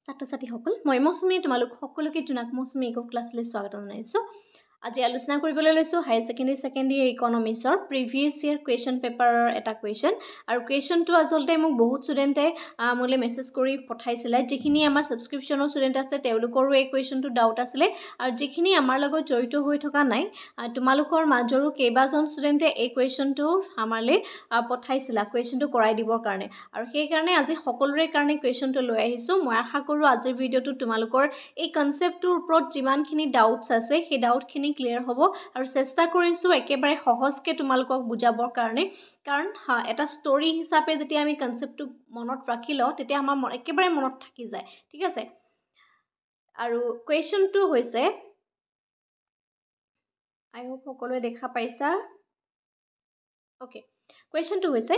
ছাত্ৰ ছাত্ৰীসকল মই মৌচুমী তোমালোক সকলোকে জোনাক মৌচুমী ইকো ক্লাছলৈ স্বাগতম জনাইছোঁ আজি আলোচনা কৰিবলৈ লৈছোঁ হায়াৰ ছেকেণ্ডেৰী ইকনমিক্সৰ প্ৰিভিয়াছ ইয়াৰ কুৱেশ্যন পেপাৰৰ এটা কুৱেশ্যন আৰু কুৱেশ্যনটো আচলতে মোক বহুত ষ্টুডেণ্টে মোলৈ মেছেজ কৰি পঠাইছিলে যিখিনি আমাৰ ছাবস্ক্ৰিপশ্যনৰ ষ্টুডেণ্ট আছে তেওঁলোকৰো এই কুৱেশ্যনটো ডাউট আছিলে আৰু যিখিনি আমাৰ লগত জড়িত হৈ থকা নাই তোমালোকৰ মাজৰো কেইবাজন ষ্টুডেণ্টে এই কুৱেশ্যনটো আমালৈ পঠাইছিলা কুৱেশ্যনটো কৰাই দিবৰ কাৰণে আৰু সেইকাৰণে আজি সকলোৰে কাৰণে কুৱেশ্যনটো লৈ আহিছোঁ মই আশা কৰোঁ আজিৰ ভিডিঅ'টো তোমালোকৰ এই কনচেপ্টটোৰ ওপৰত যিমানখিনি ডাউটছ আছে সেই ডাউটখিনি ক্লিয়াৰ হ'ব আৰু চেষ্টা কৰিছোঁ একেবাৰে সহজকৈ তোমালোকক বুজাবৰ কাৰণে কাৰণ এটা ষ্টৰী হিচাপে যেতিয়া আমি কনচেপ্টটো মনত ৰাখি লওঁ তেতিয়া আমাৰ একেবাৰে মনত থাকি যায় ঠিক আছে আৰু কুৱেশ্যনটো হৈছে আই হোপ সকলোৱে দেখা পাইছা ওকে কুৱেশ্যনটো হৈছে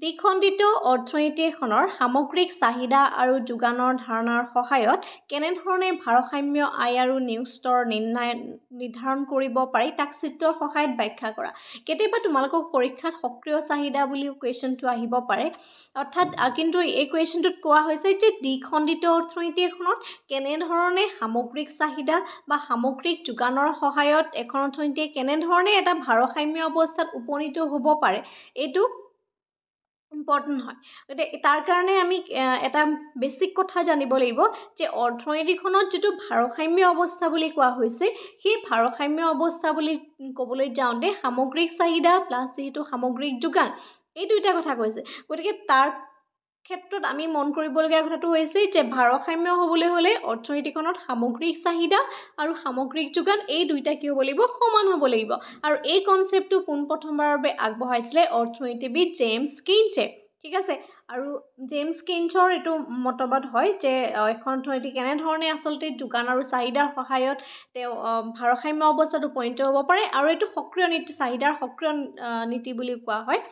দ্বিখণ্ডিত অৰ্থনীতি এখনৰ সামগ্ৰিক চাহিদা আৰু যোগানৰ ধাৰণাৰ সহায়ত কেনেধৰণে ভাৰসাম্য আয় আৰু নিয়োগ স্তৰ নিৰ্ধাৰণ কৰিব পাৰি তাক চিত্ৰৰ সহায়ত ব্যাখ্যা কৰা কেতিয়াবা তোমালোকক পৰীক্ষাত সক্ৰিয় চাহিদা বুলিও কুৱেশ্যনটো আহিব পাৰে অৰ্থাৎ কিন্তু এই কুৱেশ্যনটোত কোৱা হৈছে যে দ্বিখণ্ডিত অৰ্থনীতি এখনত কেনেধৰণে সামগ্ৰিক চাহিদা বা সামগ্ৰিক যোগানৰ সহায়ত এখন অৰ্থনীতিয়ে কেনেধৰণে এটা ভাৰসাম্য অৱস্থাত উপনীত হ'ব পাৰে এইটো ইম্পৰ্টেণ্ট হয় গতিকে তাৰ কাৰণে আমি এটা বেছিক কথা জানিব লাগিব যে অৰ্থনীতিখনত যিটো ভাৰসাম্য অৱস্থা বুলি কোৱা হৈছে সেই ভাৰসাম্য অৱস্থা বুলি ক'বলৈ যাওঁতে সামগ্ৰিক চাহিদা প্লাছ যিটো সামগ্ৰিক যোগান এই দুইটা কথা কৈছে গতিকে তাৰ ক্ষেত্ৰত আমি মন কৰিবলগীয়া কথাটো হৈছে যে ভাৰসাম্য হ'বলৈ হ'লে অৰ্থনীতিখনত সামগ্ৰিক চাহিদা আৰু সামগ্ৰিক যোগান এই দুইটা কি হ'ব লাগিব সমান হ'ব লাগিব আৰু এই কনচেপ্টটো পোনপ্ৰথমবাৰৰ বাবে আগবঢ়াইছিলে অৰ্থনীতিবিদ জেমছ কেইনছে ঠিক আছে আৰু জেমছ কেইনছৰ এইটো মতবাদ হয় যে এখন অৰ্থনীতি কেনেধৰণে আচলতে যোগান আৰু চাহিদাৰ সহায়ত তেওঁ ভাৰসাম্য অৱস্থাত উপনীত হ'ব পাৰে আৰু এইটো সক্ৰিয় নীতি চাহিদাৰ সক্ৰিয় নীতি বুলি কোৱা হয়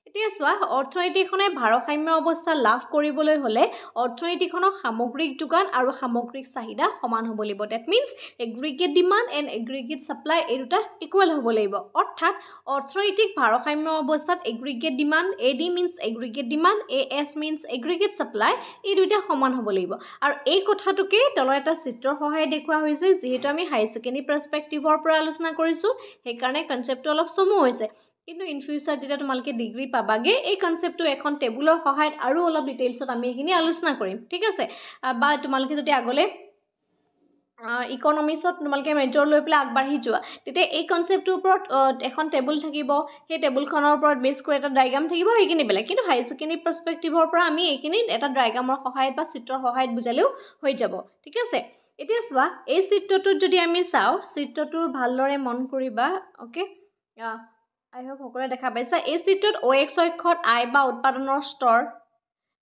এতিয়া চোৱা অৰ্থনীতিখনে ভাৰসাম্য অৱস্থা লাভ কৰিবলৈ হ'লে অৰ্থনীতিখনক সামগ্ৰিক যোগান আৰু সামগ্ৰিক চাহিদা সমান হ'ব লাগিব that means aggregate demand and aggregate supply এই দুটা ইকুৱেল হ'ব লাগিব অৰ্থাৎ অৰ্থনৈতিক ভাৰসাম্য অৱস্থাত aggregate demand A D means aggregate demand A S means aggregate supply এই দুইটা সমান হ'ব লাগিব আৰু এই কথাটোকে তলৰ এটা চিত্ৰৰ সহায়ত দেখুওৱা হৈছে যিহেতু আমি হায়াৰ ছেকেণ্ডেৰী পাৰ্চপেক্টিভৰ পৰা আলোচনা কৰিছোঁ সেইকাৰণে কনচেপ্টটো অলপ চমু হৈছে কিন্তু ইন ফিউচাৰ যেতিয়া তোমালোকে ডিগ্ৰী পাবাগে এই কনচেপ্টটো এখন টেবুলৰ সহায়ত আৰু অলপ ডিটেইলছত আমি এইখিনি আলোচনা কৰিম ঠিক আছে বা তোমালোকে যদি আগলৈ ইকনমিক্সত তোমালোকে মেজৰ লৈ পেলাই আগবাঢ়ি যোৱা তেতিয়া এই কনচেপ্টটোৰ ওপৰত এখন টেবুল থাকিব সেই টেবুলখনৰ ওপৰত বেছ কৰি এটা ডায়গ্ৰাম থাকিব সেইখিনি বেলেগ কিন্তু হায়াৰ ছেকেণ্ডেৰী পাৰ্চপেক্টিভৰ পৰা আমি এইখিনি এটা ডায়গ্ৰামৰ সহায়ত বা চিত্ৰৰ সহায়ত বুজালেও হৈ যাব ঠিক আছে এতিয়া চোৱা এই চিত্ৰটোত যদি আমি চাওঁ চিত্ৰটোৰ ভালদৰে মন কৰিবা অ'কে আই হোপ সকলোৱে দেখা পাইছা এই চিত্ৰত অ' এক্স অক্ষত আয় বা উৎপাদনৰ স্তৰ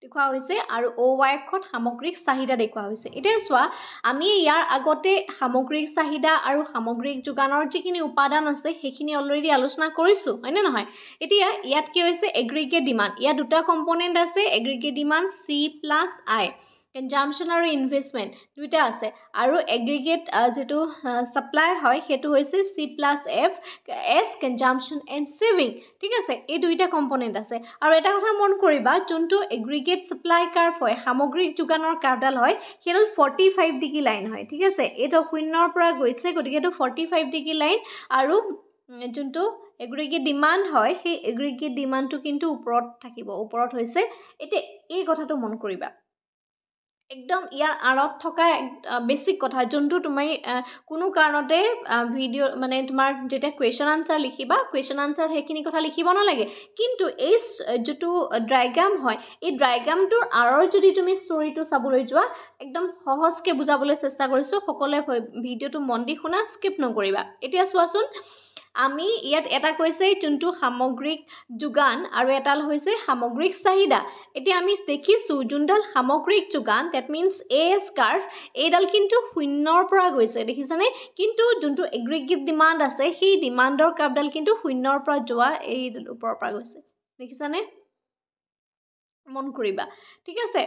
দেখুওৱা হৈছে আৰু অ' ৱাই অক্ষত সামগ্ৰিক চাহিদা দেখুওৱা হৈছে এতিয়া চোৱা আমি ইয়াৰ আগতে সামগ্ৰিক চাহিদা আৰু সামগ্ৰিক যোগানৰ যিখিনি উপাদান আছে সেইখিনি অলৰেডি আলোচনা কৰিছোঁ হয়নে নহয় এতিয়া ইয়াত কি হৈছে এগ্ৰিগেট ডিমাণ্ড ইয়াত দুটা কম্পনেণ্ট আছে এগ্ৰিগেট ডিমাণ্ড চি প্লাছ আই কনজাম্পশ্যন আৰু ইনভেষ্টমেণ্ট দুইটা আছে আৰু এগ্ৰিগেট যিটো ছাপ্লাই হয় সেইটো হৈছে C plus F S consumption and saving ঠিক আছে এই দুইটা কম্পনেণ্ট আছে আৰু এটা কথা মন কৰিবা যোনটো এগ্ৰিগেট ছাপ্লাই কাৰ্ভ হয় সামগ্ৰিক যোগানৰ কাৰ্ভডাল হয় সেইডাল 45 ডিগ্ৰী লাইন হয় ঠিক আছে এইটো শূন্যৰ পৰা গৈছে গতিকে এইটো 45 ডিগ্ৰী লাইন আৰু যোনটো এগ্ৰিগেট ডিমাণ্ড হয় সেই এগ্ৰিগেট ডিমাণ্ডটো কিন্তু ওপৰত থাকিব ওপৰত হৈছে এতিয়া এই কথাটো মন কৰিবা একদম ইয়াৰ আঁৰত থকা বেছিক কথা যোনটো তুমি কোনো কাৰণতে ভিডিঅ' মানে তোমাৰ যেতিয়া কুৱেশ্যন আনচাৰ লিখিবা কুৱেশ্যন আনচাৰ সেইখিনি কথা লিখিব নালাগে কিন্তু এই যিটো ডায়গ্ৰাম হয় এই ডায়গ্ৰামটোৰ আঁৰৰ যদি তুমি ষ্টৰিটো চাবলৈ যোৱা একদম সহজকৈ বুজাবলৈ চেষ্টা কৰিছোঁ সকলোৱে ভিডিঅ'টো মন দি শুনা স্কিপ নকৰিবা এতিয়া চোৱাচোন আমি ইয়াত এটা কৈছে যোনটো সামগ্ৰিক যোগান আৰু এটাল হৈছে সামগ্ৰিক চাহিদা এতিয়া আমি দেখিছোঁ যোনডাল সামগ্ৰিক যোগান that means A S curve এইডাল কিন্তু শূন্যৰ পৰা গৈছে দেখিছানে কিন্তু যোনটো এগ্ৰিগেট ডিমাণ্ড আছে সেই ডিমাণ্ডৰ কাৰ্ভডাল কিন্তু শূন্যৰ পৰা যোৱা এই ওপৰৰ পৰা গৈছে দেখিছানে মন কৰিবা ঠিক আছে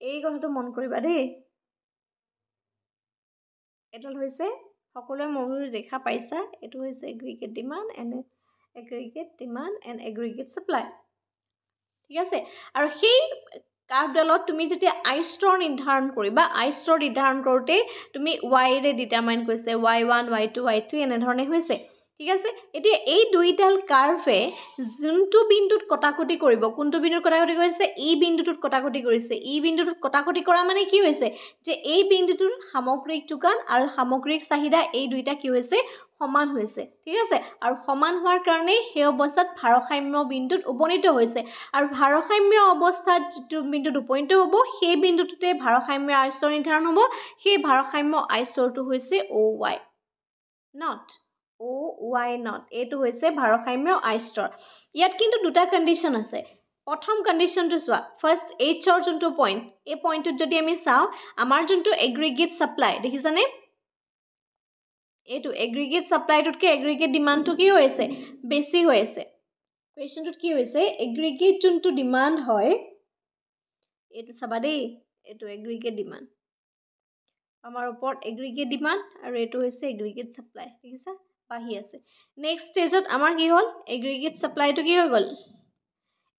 এই কথাটো মন কৰিবা দেই এডাল হৈছে সকলোৱে মূল দেখা পাইছা এইটো হৈছে aggregate demand and aggregate supply ঠিক আছে আৰু সেই কাৰ্ভডালত তুমি যেতিয়া আই স্তৰ নিৰ্ধাৰণ কৰিবা আই স্তৰ নিৰ্ধাৰণ কৰোঁতে তুমি y ৰে ডিটাৰমাইন কৰিছে y1 y2 y3 এনেধৰণে হৈছে ঠিক আছে এতিয়া এই দুইডাল কাৰ্ভে যোনটো বিন্দুত কটাকটি কৰিব কোনটো বিন্দুত কটাকটি কৰিছে ই বিন্দুটোত কটাকটি কৰিছে ই বিন্দুটোত কটাকটি কৰা মানে কি হৈছে যে এই বিন্দুটোৰ সামগ্ৰিক যোগান আৰু সামগ্ৰিক চাহিদা এই দুইটা কি হৈছে সমান হৈছে ঠিক আছে আৰু সমান হোৱাৰ কাৰণে সেই অৱস্থাত ভাৰসাম্য বিন্দুত উপনীত হৈছে আৰু ভাৰসাম্য অৱস্থাত যিটো বিন্দুত উপনীত হ'ব সেই বিন্দুটোতে ভাৰসাম্য আই স্তৰ নিৰ্ধাৰণ হ'ব সেই ভাৰসাম্য আই স্তৰটো হৈছে OY নট OY নট এইটো হৈছে ভাৰসাম্য আই স্তৰ ইয়াত কিন্তু দুটা কন্ডিশন আছে প্ৰথম কন্ডিশনটো চোৱা ফাৰ্স্ট এইচৰ যোনটো পইণ্ট এই পইণ্টত যদি আমি চাওঁ আমাৰ যোনটো এগ্ৰিগেট সাপ্লাই দেখিছানে এইটো এগ্ৰিগেট সাপ্লাইটোতকে এগ্ৰিগেট ডিমান্ডটো কি হৈছে বেছি হৈছে কোৱেশ্চনটোত কি হৈছে এগ্ৰিগেট যোনটো ডিমান্ড হয় এইটো চাবা দেই এইটো এগ্ৰিগেট ডিমান্ড আমাৰ ওপৰত এগ্ৰিগেট ডিমান্ড আৰু এইটো হৈছে এগ্ৰিগেট সাপ্লাই ঠিক আছে বাঢ়ি আছে নেক্সট ষ্টেজত আমাৰ কি হ'ল এগ্ৰিগেট সাপ্লাইটো কি হৈ গ'ল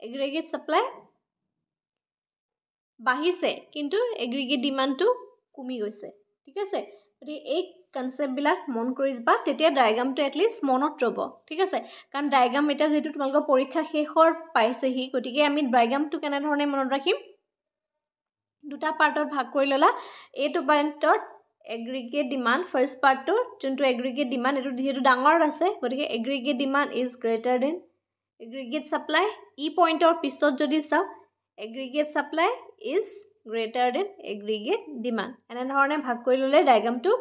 এগ্ৰিগেট সাপ্লাই বাঢ়িছে কিন্তু এগ্ৰিগেট ডিমান্ডটো কমি গৈছে ঠিক আছে গতিকে এই কনসেপ্টবিলাক মন কৰিবা তেতিয়া ডায়াগ্ৰামটো এটলিষ্ট মনত ৰ'ব ঠিক আছে কাৰণ ডায়াগ্ৰাম এটা যেটো তোমালোকৰ পৰীক্ষা শেষৰ পাইছেহি গতিকে আমি ডায়াগ্ৰামটো কেনেধৰণে মনত ৰাখিম দুটা পাৰ্টত ভাগ কৰি ললা এইটো পইণ্টত এগ্ৰিগেট ডিমান্ড ফাৰ্স্ট পাৰ্টটো যোনটো এগ্ৰিগেট ডিমান্ড এটো যেটো ডাঙৰ আছে গতিকে aggregate demand is greater than aggregate supply ই পইণ্টৰ পিছত যদি চাও aggregate supply is greater than aggregate demand এনেধৰণে ভাগ কৰি ললে ডায়াগ্ৰামটো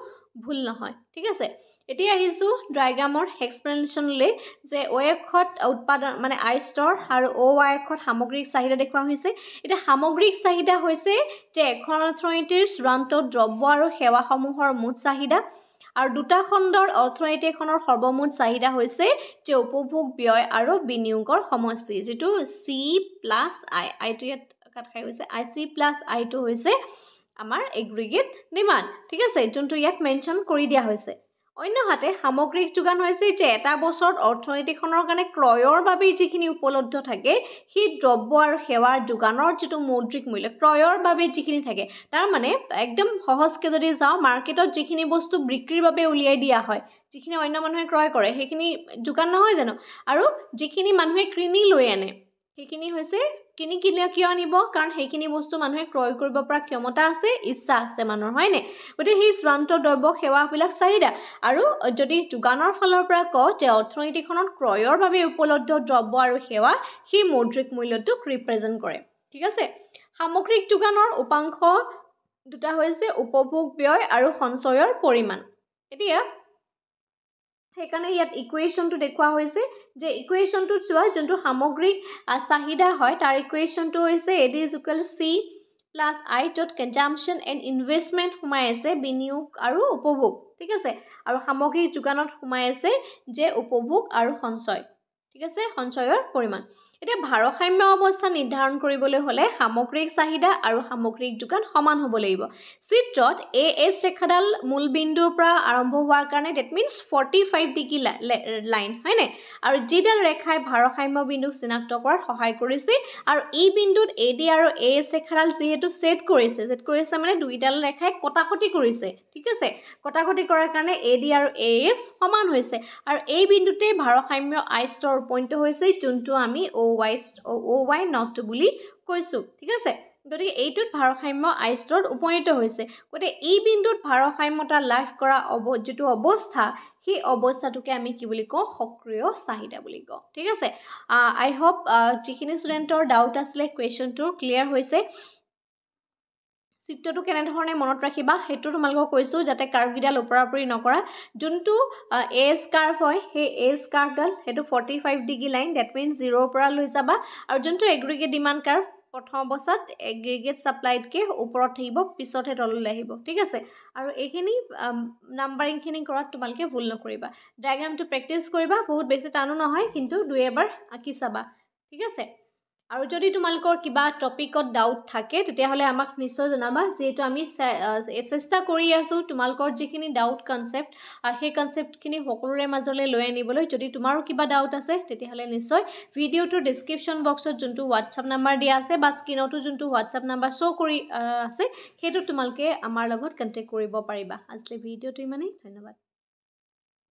ভুল নহয় ঠিক আছে এতিয়া আহিছো ডায়াগ্ৰামৰ এক্সপ্লেনেশ্যনলৈ যে o অক্ষত উৎপাদন মানে আই স্তৰ আৰু OY অক্ষত সামগ্ৰিক চাহিদা দেখুৱা হৈছে এটা সামগ্ৰিক চাহিদা হৈছে যে এখন অৰ্থনীতিৰ চূড়ান্ত দ্ৰব্য আৰু সেৱাসমূহৰ মুঠ চাহিদা আৰু দুটা খণ্ডৰ অৰ্থনীতি এখনৰ সৰ্বমুঠ চাহিদা হৈছে যে উপভোগ ব্যয় আৰু বিনিয়োগৰ সমষ্টি যেটো C + I টো ইয়াত কাট খাই গৈছে IC + I টো হৈছে আমাৰ এগ্ৰিগেট ডিমান্ড ঠিক আছে যোনটো ইয়াত মেনশন কৰি দিয়া হৈছে অন্যহাতে সামগ্ৰিক যোগান হৈছে যে এটা বছৰত অৰ্থনীতিখনৰ কাৰণে ক্ৰয়ৰ বাবে যিখিনি উপলব্ধ থাকে সেই দ্ৰব্য আৰু সেৱাৰ যোগানৰ যেটো মৌদ্ৰিক মূল্য ক্ৰয়ৰ বাবে যিখিনি থাকে তাৰ মানে একদম সহজকে যদি যাও মাৰ্কেটত যিখিনি বস্তু বিক্ৰীৰ বাবে উলিয়াই দিয়া হয় যিখিনি অন্য মানুহে ক্ৰয় কৰে সেইখিনি যোগান নহয় জানো আৰু যিখিনি মানুহে কিনি লৈ আনে সেইখিনি হৈছে কিনি কিয় আনিব কাৰণ সেইখিনি বস্তু মানুহে ক্ৰয় কৰিব পৰা ক্ষমতা আছে ইচ্ছা আছে মানুহৰ হয়নে গতিকে সেই চূড়ান্ত দ্ৰব্য সেৱাবিলাক চাহিদা আৰু যদি যোগানৰ ফালৰ পৰা কওঁ যে অৰ্থনীতিখনত ক্ৰয়ৰ বাবে উপলব্ধ দ্ৰব্য আৰু সেৱা সেই মৌদ্ৰিক মূল্যটোক ৰিপ্ৰেজেন্ট কৰে ঠিক আছে সামগ্ৰিক যোগানৰ উপাংশ দুটা হৈছে উপভোগ ব্যয় আৰু সঞ্চয়ৰ পৰিমাণ এতিয়া সেইকাৰণে ইয়াত ইকুৱেশ্যনটো দেখুৱা হৈছে যে ইকুৱেশ্যনটো চোৱা যোনটো সামগ্ৰিক চাহিদা হয় তাৰ ইকুৱেশ্যনটো হৈছে AD = C + I য'ত কনজাম্পশন এণ্ড ইনভেষ্টমেণ্ট সোমাই আছে বিনিয়োগ আৰু উপভোগ ঠিক আছে আৰু সামগ্ৰিক যোগানত সোমাই আছে যে উপভোগ আৰু সঞ্চয় ঠিক আছে সঞ্চয়ৰ পৰিমাণ এতিয়া ভাৰসাম্য অৱস্থা নিৰ্ধাৰণ কৰিবলৈ হলে সামগ্ৰিক চাহিদা আৰু সামগ্ৰিক যোগান সমান হ'ব লাগিব চিত্ৰত AS ৰেখাডাল মূল বিন্দুৰ পৰা আৰম্ভ হোৱাৰ কাৰণে দ্যাট মিন্স 45 ডিগ্ৰী লাইন হয়নে আৰু যিডাল ৰেখাই ভাৰসাম্য বিন্দু চিনাক্ত কৰাত সহায় কৰিছে আৰু এই বিন্দুত AD আৰু AS ৰেখাডাল যেহেতু সেট কৰিছে মানে দুইডাল ৰেখাই কটাকটি কৰিছে ঠিক আছে কটাকটি কৰাৰ কাৰণে AD আৰু AS সমান হৈছে আৰু এই বিন্দুতে ভাৰসাম্য আই স্তৰ উপনীত হৈছে যোনটো আমি OY নট বুলি কৈছো ঠিক আছে গতিকে এইটোত ভাৰসাম্য আই স্তৰত উপনীত হৈছে গতিকে এই বিন্দুত ভাৰসাম্যতা লাভ কৰা যেটো অৱস্থা সেই অৱস্থাটোকে আমি কি বুলি কওঁ সক্ৰিয় চাহিদা বুলি কওঁ ঠিক আছে আই হোপ যিখিনি ষ্টুডেন্টৰ ডাউট আছিলে কোৱেশ্চনটো ক্লিয়াৰ হৈছে চিত্ৰটো কেনেধৰণে মনত ৰাখিবা হেতু তোমালোকক কৈছো যাতে কাৰ্ভগিডাল ওপৰাপৰি নকৰা যোনটো এজ কাৰ্ভ হয় সেই এজ কাৰ্ভডাল হেতু 45 ডিগ্ৰী লাইন দ্যাট মিন্স 0 পৰা লৈ যাবা আৰু যোনটো এগ্ৰিগেট ডিমান্ড কাৰ্ভ প্ৰথম অৱস্থাত এগ্ৰিগেট সাপ্লাইতকে ওপৰত থাকিব পিছতহে তললৈ আহিব ঠিক আছে আৰু এইখিনি নাম্বাৰিং খিনি কৰাত তোমালোকে ভুল নকৰিবা ডায়াগ্ৰামটো প্ৰেক্টিছ কৰিবা বহুত বেছি টানো নহয় কিন্তু দুই এবাৰ আঁকি চাবা ঠিক আছে আৰু যদি তোমালোকৰ কিবা টপিকত ডাউট থাকে তেতিয়াহ'লে আমাক নিশ্চয় জনাবা যিহেতু আমি চেষ্টা কৰি আছোঁ তোমালোকৰ যিখিনি ডাউট কনচেপ্ট সেই কনচেপ্টখিনি সকলোৰে মাজলৈ লৈ আনিবলৈ যদি তোমাৰো কিবা ডাউট আছে তেতিয়াহ'লে নিশ্চয় ভিডিঅ'টোৰ ডিছক্ৰিপশ্যন বক্সত যোনটো হোৱাটছআপ নাম্বাৰ দিয়া আছে বা স্ক্ৰীনতো যোনটো হোৱাটছআপ নাম্বাৰ শ্ব' কৰি আছে সেইটো তোমালোকে আমাৰ লগত কণ্টেক্ট কৰিব পাৰিবা আজিলৈ ভিডিঅ'টো ইমানেই ধন্যবাদ